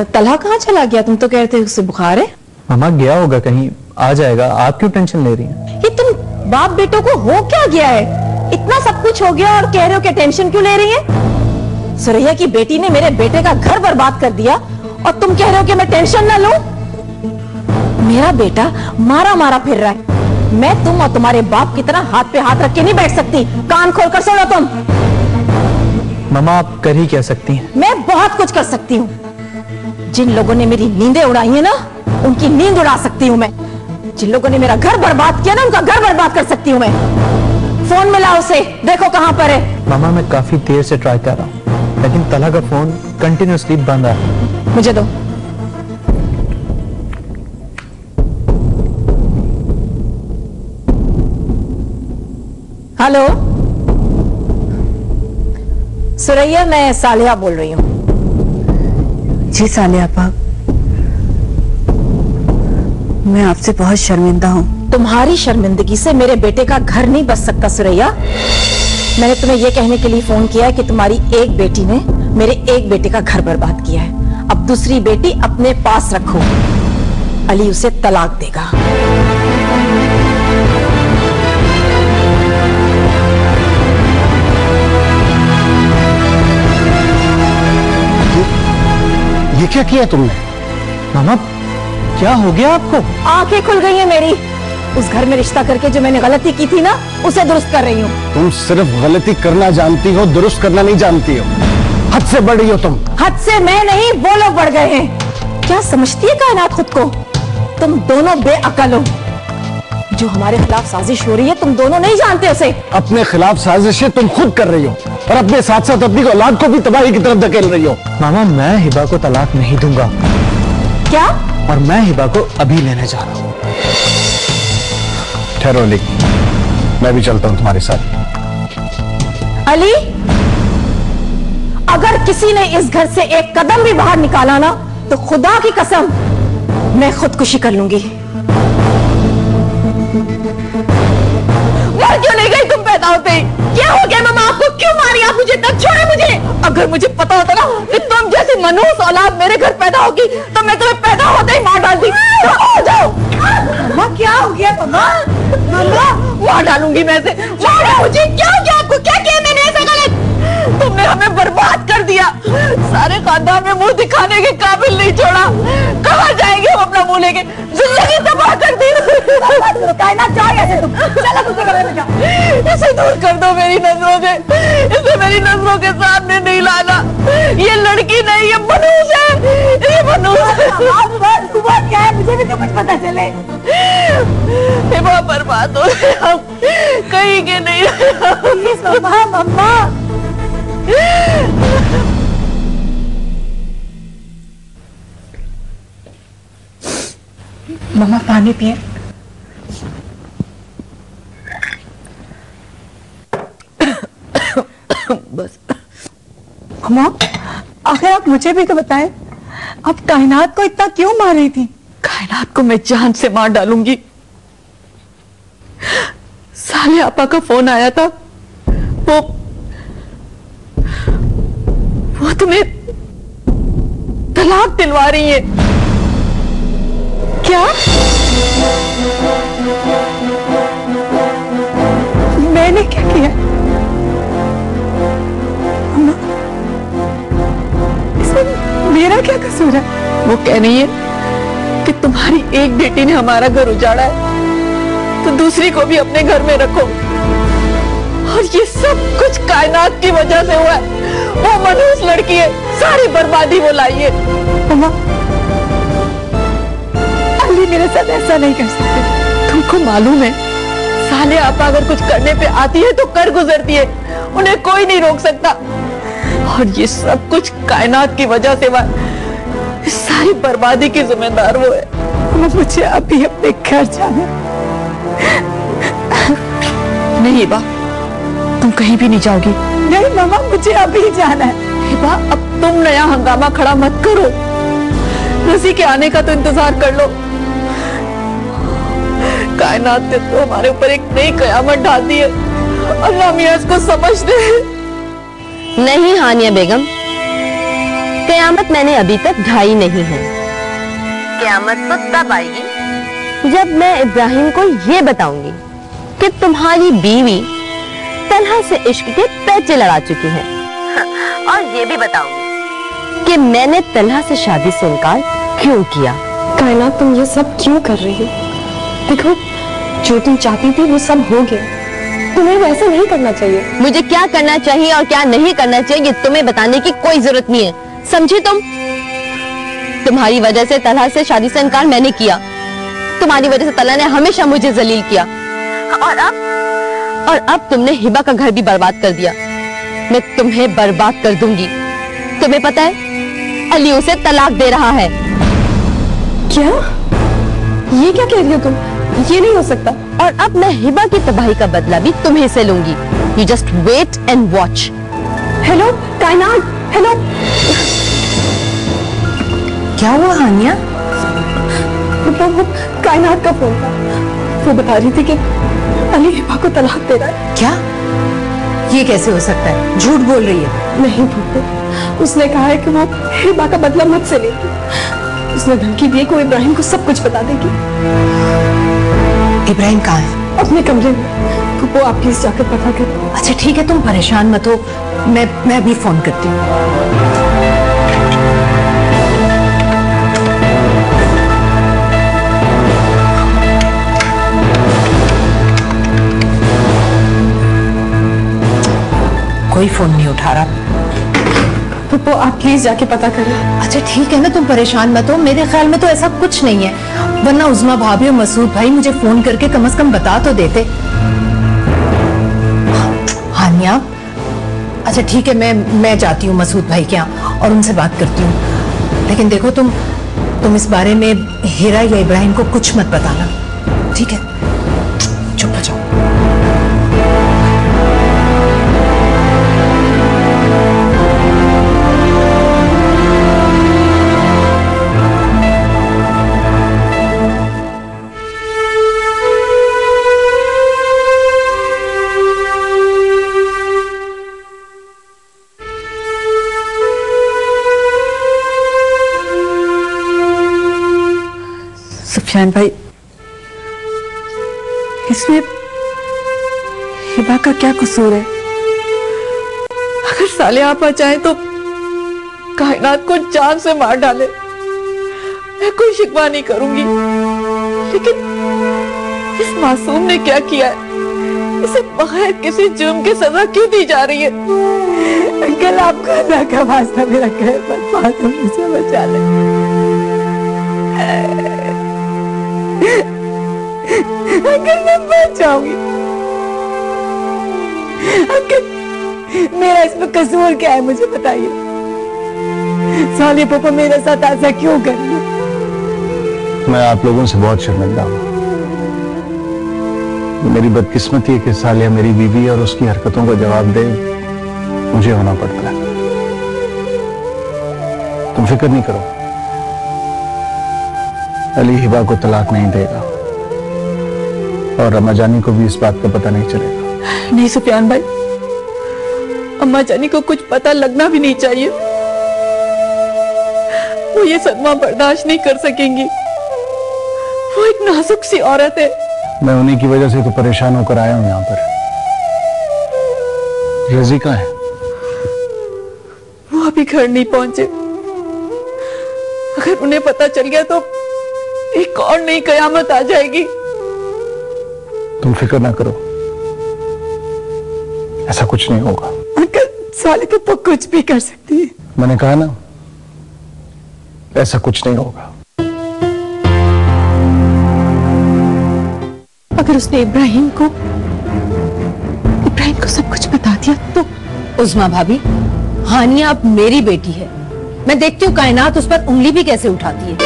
तलहा कहाँ चला गया? तुम तो कह रहे थे उससे बुखार है। मामा गया होगा कहीं, आ जाएगा। आप क्यों टेंशन ले रही हैं? ये तुम बाप बेटों को हो क्या गया है? इतना सब कुछ हो गया और कह रहे हो कि टेंशन क्यों ले रही है? सुरैया की बेटी ने मेरे बेटे का घर बर्बाद कर दिया और तुम कह रहे हो कि मैं टेंशन ना लूं? मेरा बेटा मारा मारा फिर रहा है। मैं तुम और तुम्हारे बाप की तरह हाथ पे हाथ रख के नहीं बैठ सकती। कान खोलकर सुनो तुम। मामा आप कर ही क्या सकती हैं? मैं बहुत कुछ कर सकती हूँ। जिन लोगों ने मेरी नींदें उड़ाई है ना, उनकी नींद उड़ा सकती हूँ मैं। जिन लोगों ने मेरा घर बर्बाद किया ना, उनका घर बर्बाद कर सकती हूँ मैं। फोन मिलाओ उसे, देखो कहाँ पर है। मामा मैं काफी देर से ट्राई कर रहा हूँ, लेकिन तलहा का फोन कंटिन्यूअसली बंद है। मुझे दो। हेलो सुरैया, मैं सालिया बोल रही हूँ। जी सालिया आपा, मैं आपसे बहुत शर्मिंदा हूँ। तुम्हारी शर्मिंदगी से मेरे बेटे का घर नहीं बच सकता सुरैया। मैंने तुम्हें यह कहने के लिए फोन किया है कि तुम्हारी एक बेटी ने मेरे एक बेटे का घर बर्बाद किया है। अब दूसरी बेटी अपने पास रखो, अली उसे तलाक देगा। ये क्या किया तुमने? मामा क्या हो गया आपको? आंखें खुल गई हैं मेरी। उस घर में रिश्ता करके जो मैंने गलती की थी ना, उसे दुरुस्त कर रही हूँ। तुम सिर्फ गलती करना जानती हो, दुरुस्त करना नहीं जानती हो। हद से बढ़ रही हो तुम। हद से मैं नहीं, वो लोग बढ़ गए हैं। क्या समझती है कायनात खुद को? तुम दोनों बेअकल हो। जो हमारे खिलाफ साजिश हो रही है, तुम दोनों नहीं जानते उसे। अपने खिलाफ साजिशें तुम खुद कर रही हो और अपने साथ साथ अपनी औलाद को भी तबाही की तरफ धकेल रही हो। मामा मैं हिबा को तलाक नहीं दूंगा। क्या? और मैं हिबा को अभी लेने जा रहा हूँ। ठहरो अली, मैं भी चलता हूँ तुम्हारे साथ। अली, अगर किसी ने इस घर से एक कदम भी बाहर निकाला ना, तो खुदा की कसम मैं खुदकुशी कर लूंगी। मर क्यों नहीं गई तुम पैदा होते ही? क्या हो गया मामा आपको? क्यों मारी आप मुझे? तब छोड़े मुझे। अगर मुझे पता होता ना कि तुम जैसी मनहूस औलाद मेरे घर पैदा होगी, तो मैं तुम्हें पैदा होते ही मार डालती। तो हो जाओ। मामा क्या हो गया? मामा मामा मार डालूंगी मैं से। मारो मुझे। क्या हो गया आपको? क्या किया मैंने ऐसा गलत? तुमने हमें बर्बाद कर दिया। सारे खानदान में मुंह दिखाने के काबिल नहीं छोड़ा। कहाँ जाएंगे हम अपना मुंह लेके? जिंदगी तबाह कर दी। इसे दूर कर दो मेरी नजरों से। इसे मेरी नजरों के सामने नहीं लाना। ये लड़की नहीं, ये मनहूस है। ये मनहूस क्या है? मुझे भी तो कुछ पता चले। हिबा बर्बाद हो गए हम, कहीं के नहीं। मम्मा मम्मा पानी पिए। बस मम्मा आखिर आप मुझे भी तो बताएं, आप कायनात को इतना क्यों मार रही थी? कायनात को मैं जान से मार डालूंगी। साले आपा का फोन आया था। वो तुम्हें तलाक दिलवा रही है। क्या? मैंने क्या किया? अम्मा, इसमें मेरा क्या कसूर है? वो कह रही है कि तुम्हारी एक बेटी ने हमारा घर उजाड़ा है, तो दूसरी को भी अपने घर में रखो। और ये सब कुछ कायनात की वजह से हुआ है। वो मनहूस लड़की है, सारी बर्बादी वो लाई है। अम्मा, अली मेरे साथ ऐसा नहीं कर सकते। तुमको मालूम है, साले आपा अगर कुछ करने पे आती है तो कर गुजरती है। उन्हें कोई नहीं रोक सकता। और ये सब कुछ कायनात की वजह से हुआ। इस सारी बर्बादी की जिम्मेदार वो है। अम्मा, मुझे अभी अपने घर जाना। नहीं हिबा, तुम कहीं भी नहीं जाओगी। नहीं मामा, मुझे अभी जाना है। हिबा, अब तुम नया हंगामा खड़ा मत करो। रसी के आने का तो इंतजार कर लो। कायनात ने तो हमारे ऊपर एक नई कयामत डाल दी है। अल्लाह मियां इसको समझ दे। नहीं हानिया बेगम, क़यामत मैंने अभी तक ढाई नहीं है। क़यामत तो तब आएगी जब मैं इब्राहिम को ये बताऊंगी कि तुम्हारी बीवी तलहा से इश्क के पैचे लड़ा चुकी है, और ये भी बताऊंगी कि मैंने तलहा से शादी से इनकार क्यों किया। कायनात, तुम ये सब क्यों कर रही हो? देखो, जो तुम चाहती थी वो सब हो गया। तुम्हें वैसा नहीं करना चाहिए। मुझे क्या करना चाहिए और क्या नहीं करना चाहिए ये तुम्हें बताने की कोई जरूरत नहीं है, समझी तुम? तुम्हारी वजह से तलहा से शादी से इनकार मैंने किया, तुम्हारी वजह से तलहा ने हमेशा मुझे जलील किया, और अब तुमने हिबा का घर भी बर्बाद कर दिया। मैं तुम्हें बर्बाद कर दूंगी। तुम्हें पता है अली उसे तलाक दे रहा है। क्या? ये क्या कह रही हो तुम? ये नहीं हो सकता। और अब मैं हिबा की तबाही का बदला भी तुम्हें से लूंगी। You just wait and watch. Hello Kainat, hello. क्या हुआ हानिया? वो कायनात का फोन था। वो बता रही थी कि अली हिबा को तलाक दे रहा है। क्या? ये कैसे हो सकता है? झूठ बोल रही है। नहीं फूफो, उसने कहा है कि वो हिबा का बदला मुझसे लेगी। उसने धमकी दी कि वो इब्राहिम को सब कुछ बता देगी। इब्राहिम कहाँ है? अपने कमरे में। फूफो, आप प्लीज जाकर पता करो। अच्छा ठीक है, तुम परेशान मत हो, मैं अभी फोन करती हूँ। कोई फोन नहीं उठा रहा। फूफो, आप प्लीज जाके पता करें। अच्छा ठीक है ना, तुम परेशान मत हो, मेरे ख्याल में तो ऐसा कुछ नहीं है, वरना उज़मा भाभी और मसूद भाई मुझे फोन करके कम से कम बता तो देते। हानिया, अच्छा ठीक है, मैं जाती हूँ मसूद भाई के यहाँ और उनसे बात करती हूँ। लेकिन देखो, तुम इस बारे में हीरा या इब्राहिम को कुछ मत बताना, ठीक है? चुप हो जाओ। सुफियान भाई, इसमें हिबा का क्या कसूर है? अगर साले आप आ जाए तो कायनात को जान से मार डाले, मैं कोई शिकवा नहीं करूंगी। लेकिन इस मासूम ने क्या किया है? इसे बगैर किसी जुर्म के सजा क्यों दी जा रही है? अंकल, आपको अल्लाह का वास्ता मेरा कहर पर मुझे बचा ले। अंकल, मैं मर जाऊंगी। अंकल, मेरा इसमें कसूर क्या है, मुझे बताइए। साले पापा मेरे साथ ऐसा क्यों कर रही है? मैं आप लोगों से बहुत शर्मिंदा हूं। मेरी बदकिस्मती है कि सालिया मेरी बीवी और उसकी हरकतों का जवाब दे मुझे होना पड़ता है। तुम फिक्र नहीं करो, अली हिबा को तलाक नहीं देगा और अम्मा जानी को भी इस बात का पता नहीं चलेगा। नहीं सुफियान भाई, अम्मा जानी को कुछ पता लगना भी नहीं चाहिए। वो ये सदमा बर्दाश्त नहीं कर सकेंगी। वो एक नाजुक सी औरत है। मैं उन्हीं की वजह से तो परेशान होकर आया हूं यहाँ पर। रजी कहाँ है? वो अभी घर नहीं पहुंचे। अगर उन्हें पता चल गया तो एक और नई कयामत आ जाएगी। तुम फिक्र ना करो, ऐसा कुछ नहीं होगा। अंकल, साले पापा कुछ भी कर सकती है। मैंने कहा ना, ऐसा कुछ नहीं होगा। अगर उसने इब्राहिम को सब कुछ बता दिया तो? उज़मा भाभी, हानिया अब मेरी बेटी है। मैं देखती हूँ कायनात उस पर उंगली भी कैसे उठाती है।